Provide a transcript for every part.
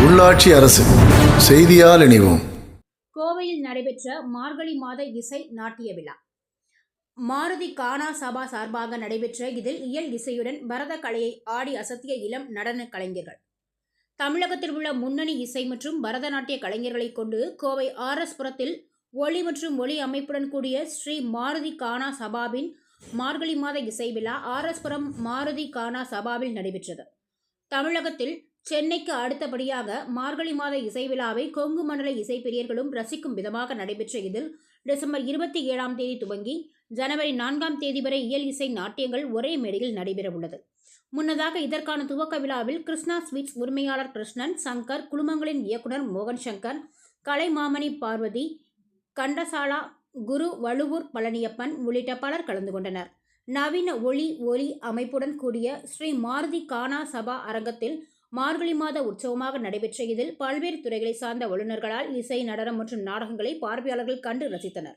உள்ளாட்சி அரசு செய்தியால் இணைவோம். கோவையில் நடைபெற்ற மார்கழி மாத இசை நாட்டிய விழா. மாருதி கானா சபா சார்பாக நடைபெற்ற இதில் இயல் இசையுடன் பரத கலையை ஆடி அசத்திய இளம் நடன கலைஞர்கள். தமிழகத்தில் உள்ள முன்னணி இசை மற்றும் பரதநாட்டிய கலைஞர்களை கொண்டு கோவை RS புரத்தில் ஒளி மற்றும் ஒளி அமைப்புடன் கூடிய ஸ்ரீ மாருதி கானா சபாவின் மார்கழி மாத இசை விழா RS புரம் மாருதி கானா சபாவில் நடைபெற்றது. தமிழகத்தில் சென்னைக்கு அடுத்தபடியாக மார்கழி மாத இசை விழாவை கொங்கு மண்டல இசை பிரியர்களும் ரசிக்கும் விதமாக நடைபெற்ற இதில் டிசம்பர் 27ஆம் தேதி துவங்கி ஜனவரி 4ஆம் தேதி வரை இயல் இசை நாட்டியங்கள் ஒரே மேடையில் நடைபெற உள்ளது. முன்னதாக இதற்கான துவக்க விழாவில் கிருஷ்ணா ஸ்வீட்ஸ் உரிமையாளர் கிருஷ்ணன் சங்கர், குழுமங்களின் இயக்குனர் மோகன் சங்கர், கலைமாமணி பார்வதி, கண்டசாலா குரு வழுவூர் பழனியப்பன் உள்ளிட்ட பலர் கலந்து கொண்டனர். நவீன ஒளி அமைப்புடன் கூடிய ஸ்ரீ மாருதி கானா சபா அரங்கத்தில் மார்கழி மாத உற்சவமாக நடைபெற்ற இதில் பல்வேறு துறைகளை சார்ந்த வல்லுநர்களால் இசை, நடனம் மற்றும் நாடகங்களை பார்வையாளர்கள் கண்டு ரசித்தனர்.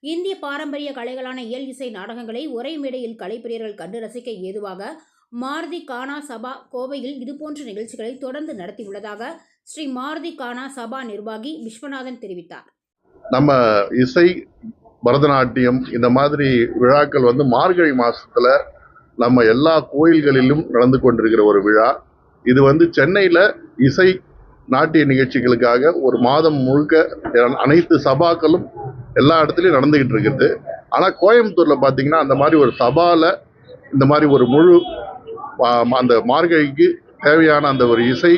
இந்திய பாரம்பரிய கலைகளான இயல் இசை நாடகங்களை ஒரே மேடையில் கலைப்பிரியர்கள் கண்டு ரசிக்க ஏதுவாக மாருதி கானா சபா கோவையில் இதுபோன்ற நிகழ்ச்சிகளை தொடர்ந்து நடத்தியுள்ளதாக ஸ்ரீ மாருதி கானா சபா நிர்வாகி விஸ்வநாதன் தெரிவித்தார். நம்ம இசை, பரதநாட்டியம் இந்த மாதிரி விழாக்கள் மார்கழி மாசத்துல நம்ம எல்லா கோயில்களிலும் நடந்து கொண்டிருக்கிற ஒரு விழா. இது சென்னையில் இசை நாட்டிய நிகழ்ச்சிகளுக்காக ஒரு மாதம் முழுக்க அனைத்து சபாக்களும் எல்லா இடத்துலையும் நடந்துக்கிட்டு இருக்குது. ஆனால் கோயம்புத்தூரில் பார்த்தீங்கன்னா அந்த மாதிரி ஒரு சபாவில் இந்த மாதிரி ஒரு முழு அந்த மார்கழிக்கு தேவையான அந்த ஒரு இசை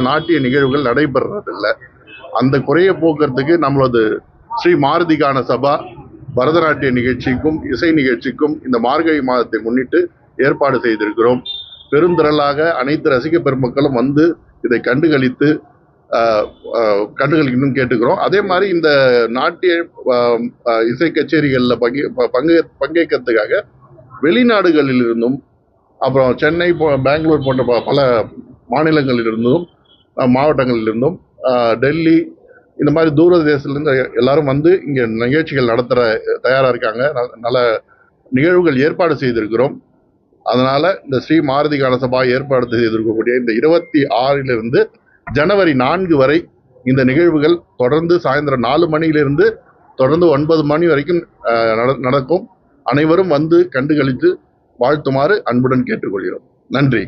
நாட்டிய நிகழ்வுகள் நடைபெறதில்லை. அந்த குறையை போக்குறதுக்கு நம்மளது ஸ்ரீ மாருதி கானா சபா பரதநாட்டிய நிகழ்ச்சிக்கும் இசை நிகழ்ச்சிக்கும் இந்த மார்கழி மாதத்தை முன்னிட்டு ஏற்பாடு செய்திருக்கிறோம். பெருந்திரளாக அனைத்து ரசிக பெருமக்களும் இதை கண்டுகளிக்கணும்னு கேட்டுக்கிறோம். அதே மாதிரி இந்த நாட்டிய இசை கச்சேரிகளில் பங்கேற்கிறதுக்காக வெளிநாடுகளிலிருந்தும் அப்புறம் சென்னை, பெங்களூர் போன்ற பல மாநிலங்களிலிருந்தும் மாவட்டங்களிலிருந்தும் டெல்லி இந்த மாதிரி தூர தேசத்துலேருந்து எல்லாரும் இங்கே நிகழ்ச்சிகள் நடத்துகிற தயாராக இருக்காங்க. நல்ல நிகழ்வுகள் ஏற்பாடு செய்திருக்கிறோம். அதனால் இந்த ஸ்ரீ மாருதி கானா சபா ஏற்பாடு செய்திருக்கக்கூடிய இந்த 26 ஜனவரி 4 வரை இந்த நிகழ்வுகள் தொடர்ந்து சாயந்தரம் 4 மணியிலிருந்து தொடர்ந்து 9 மணி வரைக்கும் நடக்கும். அனைவரும் கண்டுகளித்து வாழ்த்துமாறு அன்புடன் கேட்டுக்கொள்கிறோம். நன்றி.